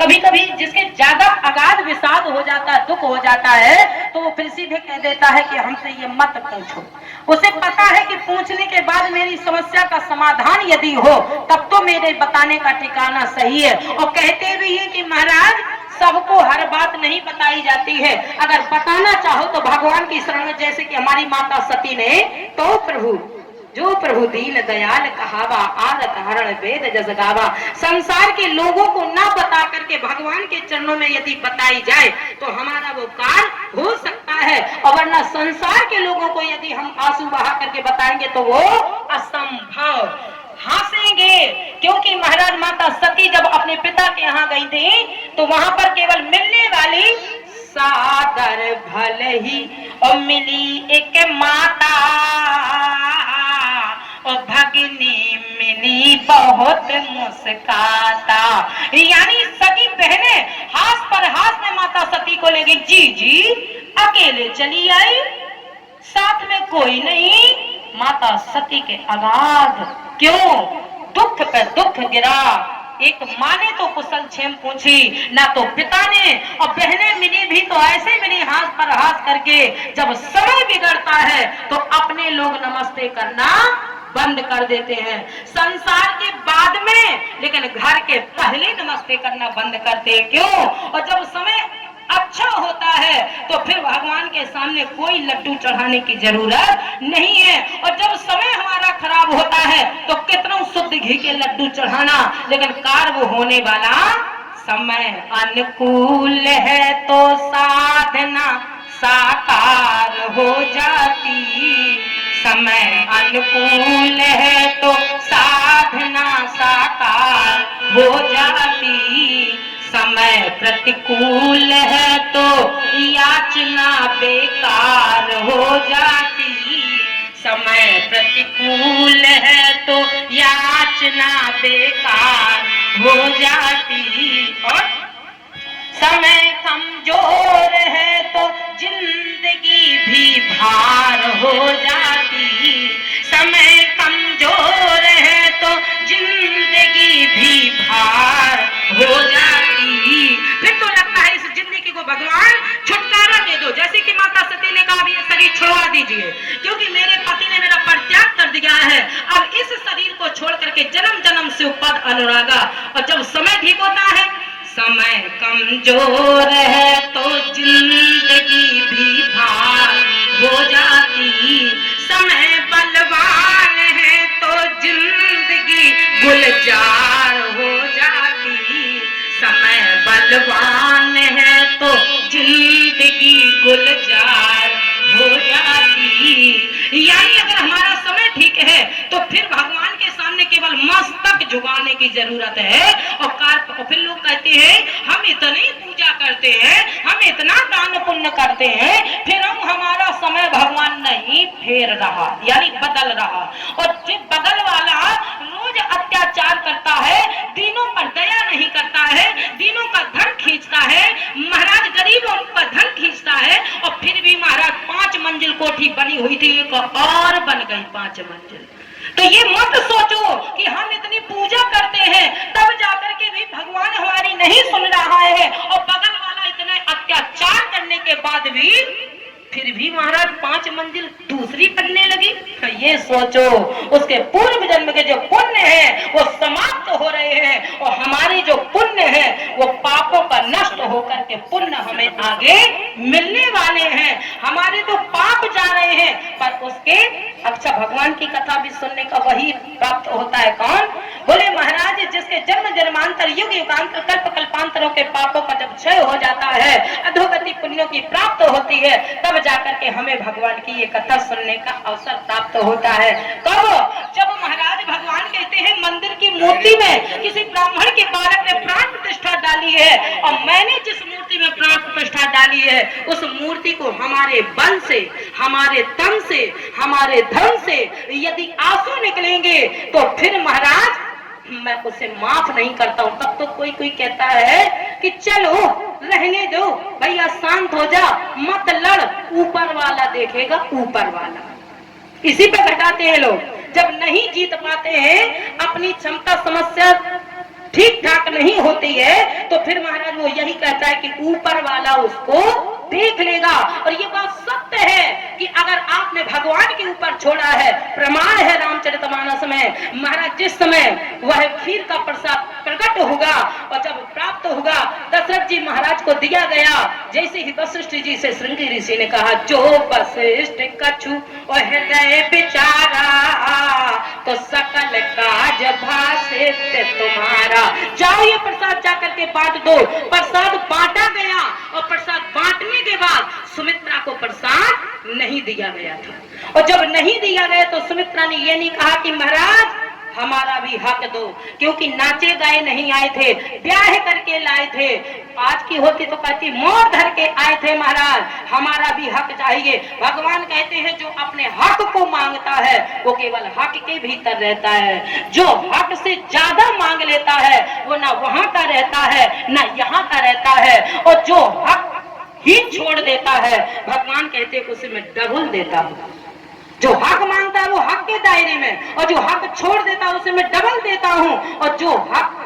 कभी कभी जिसके ज्यादा अगाध विषाद हो जाता है, दुख हो जाता है, तो वो फिर सीधे कह देता है कि हमसे ये मत पूछो। उसे पता है कि पूछने के बाद मेरी समस्या का समाधान यदि हो तब तो मेरे बताने का ठिकाना सही है। और कहते भी है कि महाराज सबको हर बात नहीं बताई जाती है, अगर बताना चाहो तो भगवान की शरण में, जैसे कि हमारी माता सती ने, तो प्रभु जो प्रभु दीन दयाल कहावा, आदत हरण वेद जस गावा। संसार के लोगों को ना बता करके भगवान के चरणों में यदि बताई जाए तो हमारा वो कार्य हो सकता है। और वरना संसार के लोगों को यदि हम आंसू बहा करके बताएंगे तो वो असंभव। हंसेंगे, क्योंकि महाराज माता सती जब अपने पिता के यहाँ गई थी तो वहां पर केवल मिलने वाली सादर भले ही और मिली एक माता और भगिनी मिली बहुत मुस्काता। यानी सगी बहने हाथ पर हाथ में माता सती को ले गई। जी अकेले चली आई, साथ में कोई नहीं। माता सती के अगाध क्यों दुख पे दुख गिरा। एक माँ ने तो कुशल क्षेम पूछी, ना तो पिता ने, और बहनें मिली भी तो ऐसे मिली हाथ पर हाथ करके। जब समय बिगड़ता है तो अपने लोग नमस्ते करना बंद कर देते हैं, संसार के बाद में, लेकिन घर के पहले नमस्ते करना बंद करते हैं। क्यों? और जब समय अच्छा होता है तो फिर भगवान के सामने कोई लड्डू चढ़ाने की जरूरत नहीं है। और जब समय हमारा खराब होता है तो कितना शुद्ध घी के लड्डू चढ़ाना, लेकिन कार्य होने वाला समय अनुकूल है तो साधना साकार हो जाती। समय अनुकूल है तो साधना साकार हो जाती। समय प्रतिकूल है तो याचना बेकार हो जाती। समय प्रतिकूल है तो याचना बेकार हो जाती। और समय कमजोर है तो जिंदगी भी भार हो जाती। समय कमजोर है तो जिंदगी भी भार हो जाती। फिर तो लगता है इस जिंदगी को भगवान छुटकारा दे दो, जैसे कि माता सती ने कहा ये शरीर छोड़ा दीजिए, क्योंकि मेरे पति ने मेरा परित्याग कर दिया है। अब इस शरीर को छोड़ करके जन्म जन्म से पद अनुरागा। और जब समय ठीक होता है, समय कमजोर है तो जिंदगी भी भार हो जाती। समय बलवान है तो जिंदगी गुलजार हो जाती। समय बलवान है तो जिंदगी गुलजार हो जाती। यानी अगर हमारा समय ठीक है तो फिर भगवान के सामने केवल मस्तक झुकाने की जरूरत है। और फिर लोग कहते हैं हम इतनी पूजा करते हैं, हम इतना दान पुण्य करते हैं, फिर हम हमारा समय भगवान नहीं फेर रहा, यानी बदल रहा। और जो बदल वाला रोज अत्याचार करता है, दीनों पर दया नहीं करता है, दीनों का धन खींचता है, महाराज गरीबों का धन खींचता है। और फिर भी महाराज 5 मंजिल कोठी बनी हुई थी, एक और बन गई 5 मंजिल। तो ये मत सोचो कि हम इतनी पूजा करते हैं तब जाकर के भी भगवान हमारी नहीं सुन रहा है, और बगल वाला इतने अत्याचार करने के बाद भी फिर भी महाराज 5 मंजिल दूसरी बनने लगी। तो ये सोचो उसके पूर्व जन्म के जो पुण्य है वो समाप्त हो रहे हैं, और हमारी जो पुण्य है वो पापों का नष्ट होकर के पुण्य हमें आगे मिलने वाले हैं। हमारे तो पाप जा रहे हैं, पर उसके अच्छा भगवान की कथा भी सुनने का वही प्राप्त होता है। कौन? बोले महाराज जिसके जन्म जन्मांतर युग युगांतर कल्प कल्पांतरों के पापों का जब क्षय हो जाता है, अधोगति पुण्यों की प्राप्त होती है, तब जाकर के हमें भगवान की ये कथा सुनने का अवसर प्राप्त होता है। कब? जब महाराज भगवान कहते हैं मंदिर की मूर्ति में किसी ब्राह्मण के बालक ने प्राण प्रतिष्ठा डाली है, और मैंने जिस मूर्ति में प्राण प्रतिष्ठा डाली है उस मूर्ति को हमारे बल से, हमारे तन से, हमारे धन से यदि आंसू निकलेंगे तो फिर महाराज मैं उसे माफ नहीं करता हूं। तब तो कोई कोई कहता है कि चलो रहने दो भैया, शांत हो जा, मत लड़, ऊपर वाला देखेगा, ऊपर वाला। इसी पे घटाते हैं लोग। जब नहीं जीत पाते हैं, अपनी क्षमता समस्या ठीक ठाक नहीं होती है, तो फिर महाराज वो यही कहता है कि ऊपर वाला उसको देख लेगा। और ये बात सत्य है कि अगर आपने भगवान के ऊपर छोड़ा है, प्रमाण है रामचरितमानस में, महाराज जिस समय वह खीर का प्रसाद प्रकट होगा और जब प्राप्त होगा, दशरथ जी महाराज को दिया गया, जैसे ही वशिष्ठ जी से श्रृंगी ऋषि ने कहा जो वशिष्ठ कछु हृदय विचारा तो सकल काज भाषित तुम्हारा। जाओ ये प्रसाद जाकर के बांट दो। प्रसाद बांटा गया, और प्रसाद बांटने के बाद सुमित्रा को प्रसाद नहीं दिया गया था। और जब नहीं दिया गया तो सुमित्रा ने ये नहीं कहा कि महाराज हमारा भी हक दो, क्योंकि नाचे गाए नहीं आए थे, ब्याह करके लाए थे। आज की होती तो कहती मोर धर के आए थे महाराज, हमारा भी हक चाहिए। भगवान कहते हैं जो अपने हक को मांगता है वो केवल हक के भीतर रहता है। जो हक से ज्यादा मांग लेता है वो ना वहां का रहता है ना यहाँ का रहता है। और जो हक ही छोड़ देता है भगवान कहते हैं उसे मैं डबल देता हूँ। जो हक मांगता है वो हक के दायरे में, और जो हक छोड़ देता है उसे मैं डबल देता हूँ। और जो हक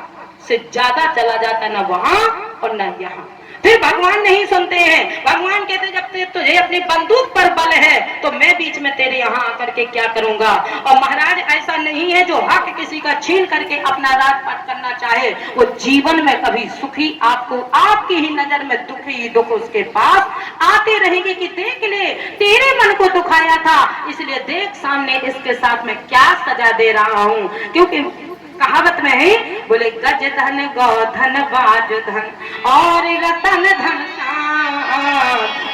से ज्यादा चला जाता है ना वहां और ना यहाँ। फिर भगवान नहीं सुनते हैं। भगवान कहते हैं जब तुझे अपनी बंदूक पर बल है तो मैं बीच में तेरे यहाँ आकर के क्या करूंगा। और महाराज ऐसा नहीं है जो हक किसी का छीन करके अपना राजपाट करना चाहे वो जीवन में कभी सुखी आपको आपकी ही नजर में दुखी ही दुख उसके पास आते रहेंगे कि देख ले तेरे मन को दुखाया था, इसलिए देख सामने इसके साथ में क्या सजा दे रहा हूँ। क्योंकि कहावत में है बोले गज धन गौ धन बाज धन और रतन धन शान,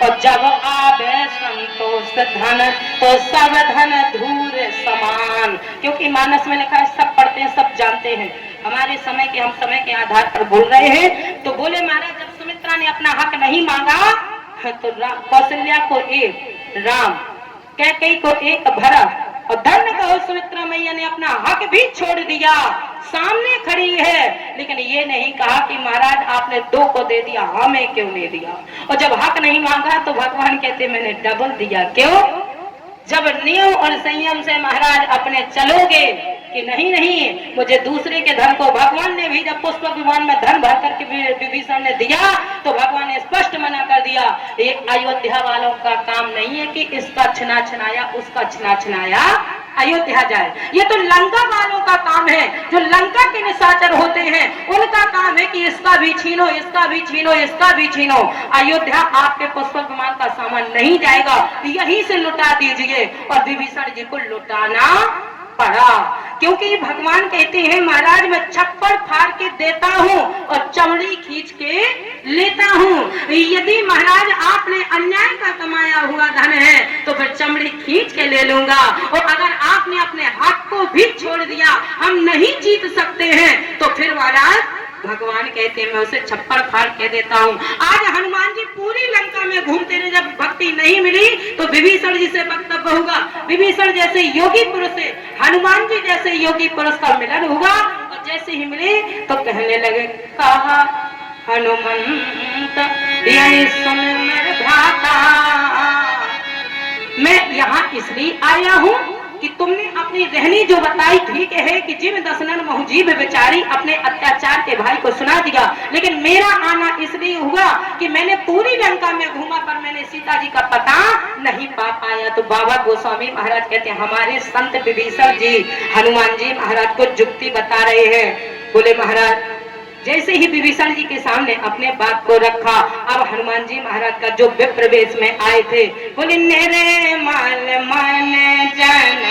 और जब आवे संतोष धन तो सब धन धूर समान। क्योंकि मानस में लिखा है, सब पढ़ते हैं सब जानते हैं। हमारे समय के हम समय के आधार पर बोल रहे हैं। तो बोले महाराज जब सुमित्रा ने अपना हक नहीं मांगा तो कौशल्या को एक राम, कैकेयी को एक भरत, और धन्य कहो सुमित्रा मैया ने अपना हक भी छोड़ दिया, सामने खड़ी है। लेकिन ये नहीं कहा कि महाराज आपने 2 को दे दिया, हमें क्यों नहीं दिया। और जब हक नहीं मांगा तो भगवान कहते मैंने डबल दिया। क्यों? जब नियम और संयम से महाराज अपने चलोगे कि नहीं नहीं मुझे दूसरे के धन को, भगवान ने भी जब पुष्पक विमान में धन भर करके विभीषण ने दिया तो भगवान ने स्पष्ट मना कर दिया। ये अयोध्या वालों का काम नहीं है कि इसका छिना छिनाया उसका छिना छिनाया अयोध्या जाए। ये तो लंका वालों का काम है, जो लंका के निशाचर होते हैं उनका काम है कि इसका भी छीनो इसका भी छीनो इसका भी छीनो। अयोध्या आपके पुष्पक विमान का सामान नहीं जाएगा, यहीं से लुटा दीजिए। और विभीषण जी को लुटाना पड़ा, क्योंकि भगवान कहते हैं महाराज मैं छप्पर फाड़ के देता हूँ और चमड़ी खींच के लेता हूँ। यदि महाराज आपने अन्याय का कमाया हुआ धन है तो फिर चमड़ी खींच के ले लूंगा, और अगर आपने अपने हक को भी छोड़ दिया, हम नहीं जीत सकते हैं, तो फिर महाराज भगवान कहते हैं मैं उसे छप्पर फाड़ के देता हूँ। आज हनुमान जी पूरी लंका में घूमते रहे, जब भक्ति नहीं मिली तो विभीषण जी से वक्तव्य होगा। विभीषण जैसे योगी पुरुष से हनुमान जी जैसे योगी पुरुष का मिलन होगा, और जैसे ही मिले तो कहने लगे कहा हनुमंत यानी सुन मेरे भ्राता, मैं यहाँ इसलिए आया हूँ कि तुमने अपनी रहनी जो बताई ठीक है कि जिम दसनन महुजीब बेचारी अपने अत्याचार के भाई को सुना दिया, लेकिन मेरा आना इसलिए हुआ कि मैंने पूरी लंका में घूमा पर मैंने सीता जी का पता नहीं पा पाया। तो बाबा गोस्वामी महाराज कहते हैं हमारे संत विभीषण जी हनुमान जी महाराज को जुक्ति बता रहे हैं। बोले महाराज जैसे ही विभीषण जी के सामने अपने बात को रखा, अब हनुमान जी महाराज का जो विप्र वेश में आए थे बोले नेरे माल मन जन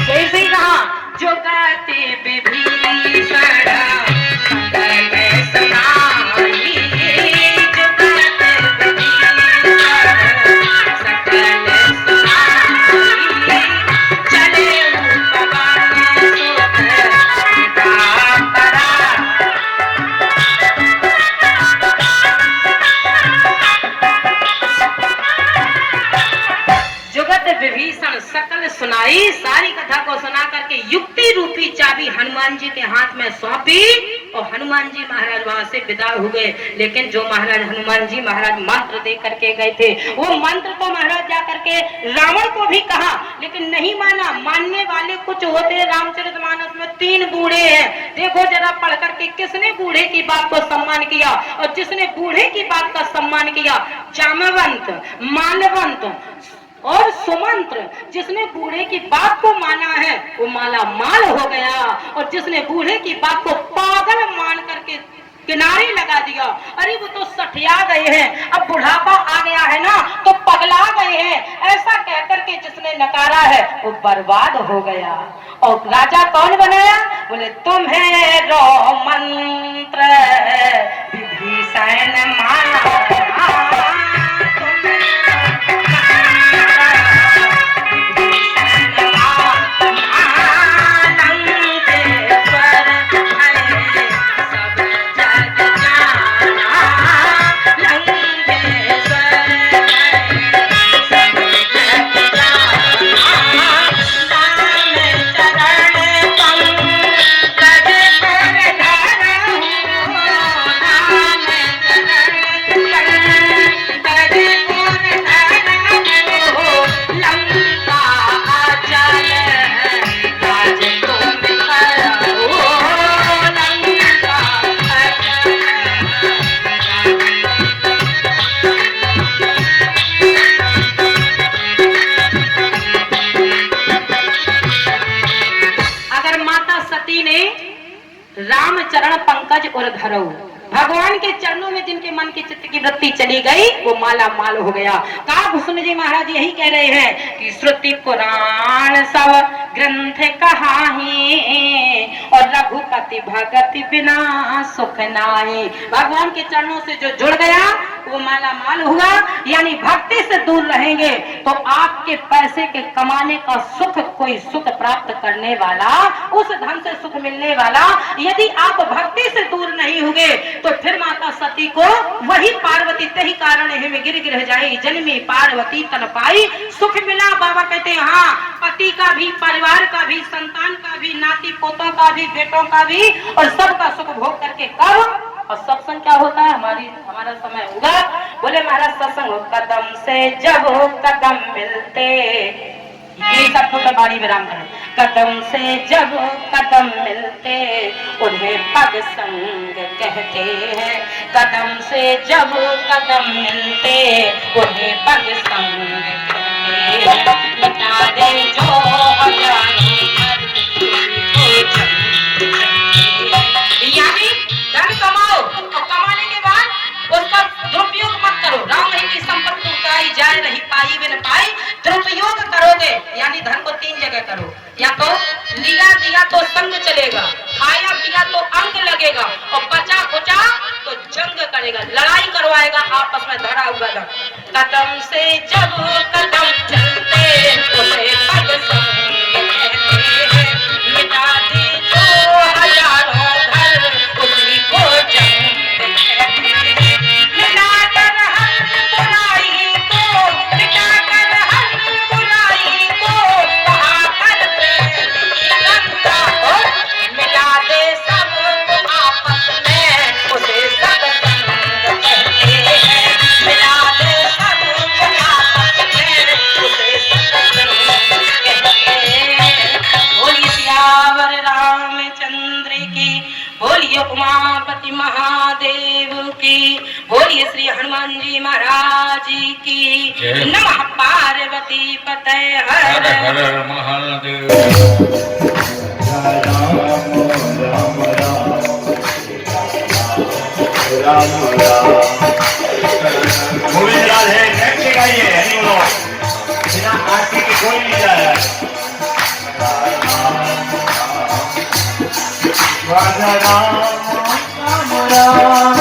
जैसे ही कहा जो गाते विभीषण विभीषण सकल सुनाई, सारी कथा को सुना करके युक्ति रूपी चाबी हनुमान जी के हाथ में सौंपी और हनुमान जी महाराज वहां से विदा हो गए। लेकिन जो महाराज हनुमान जी महाराज मंत्र दे करके गए थे वो मंत्र तो महाराज जा करके रावण को भी कहा, लेकिन नहीं माना। मानने वाले कुछ होते हैं। रामचरितमानस में 3 बूढ़े हैं, देखो जरा पढ़ करके किसने बूढ़े की बात को सम्मान किया, और जिसने बूढ़े की बात का सम्मान किया जामवंत, मालवंत और सुमंत्र। जिसने बूढ़े की बात को माना है वो माला माल हो गया, और जिसने बूढ़े की बात को पागल मान करके किनारे लगा दिया। अरे वो तो सठिया गए हैं, अब बुढ़ापा आ गया है ना तो पगला गए हैं, ऐसा कहकर के जिसने नकारा है वो बर्बाद हो गया। और राजा कौन बनाया? बोले तुम्हें रो मंत्र विभीषण मारा। राम चरण पंकज और धरऊ, भगवान के चरणों में जिनके मन की चित्त की वृत्ति चली गई वो माला माल हो गया। का भूषण जी महाराज यही कह रहे हैं कि श्रुति पुराण सब ग्रंथ कहाही और रघुपति भगति बिना सुख नाही। भगवान के चरणों से जो जुड़ गया वो माला माल हुआ। यानी भक्ति से दूर रहेंगे तो आपके पैसे के कमाने का सुख, कोई सुख प्राप्त करने वाला, उस धन से सुख मिलने वाला, यदि आप भक्ति से दूर नहीं होंगे तो फिर माता सती को वही पार्वती तही कारण में गिर गिर जाए जन्मी पार्वती तन पाई। सुख मिला, बाबा कहते हैं हाँ, पति का भी, परिवार का भी, संतान का भी, नाती पोतों का भी, बेटों का भी, और सबका सुख भोग करके करो। और सत्संग क्या होता है? हमारा समय होगा। बोले महाराज सत्संग कदम से जब कदम मिलते, ये सब तो बाड़ी विराम है। कदम से जब कदम मिलते उन्हें पग संग कहते हैं। कदम से जब कदम मिलते उन्हें पग संग कहते हैं। मिटा दे जो अज्ञानी यानी धन कमाओ और कमाने के बाद उसका दुरुपयोग मत करो। राम ही की संपत्ति उठाई जाए नहीं पाई बिन पाई। दुरुपयोग करोगे यानी धन को तीन जगह करो, या तो लिया दिया तो संग चलेगा, खाया पिया तो अंग लगेगा, और बचा खुचा तो जंग करेगा, लड़ाई करवाएगा आपस में धरा हुआ धन। कदम से जब कदम चलते उसे पग संग कहते हैं। मिटा दे जो हजारों घर उसी को जंग कहते हैं। मिटा कर हर बुराई को, मिटा कर हर बुराई को, वहाँ पर प्रेम गंगा हो। मिला दे सब आपस में उसे सत्संग कहते हैं। मिला दे सब आपस में उसे सत्संग कहते हैं। बोलिए सियावर रामचंद्र की, बोलिए उमापति महादेव की, बोलिए श्री हनुमान जी महाराज की। नमः पार्वती पते हर हर महादेव। गोविंद राधे कैसे गाइए हरिओम, बिना आरती के कोई नहीं जाए। राधा राम राम राम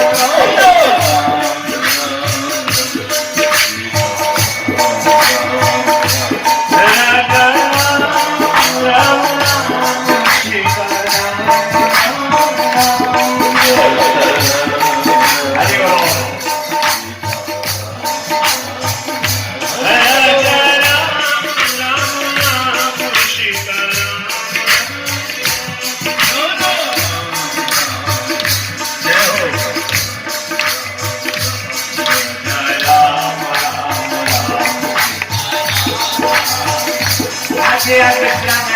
आगे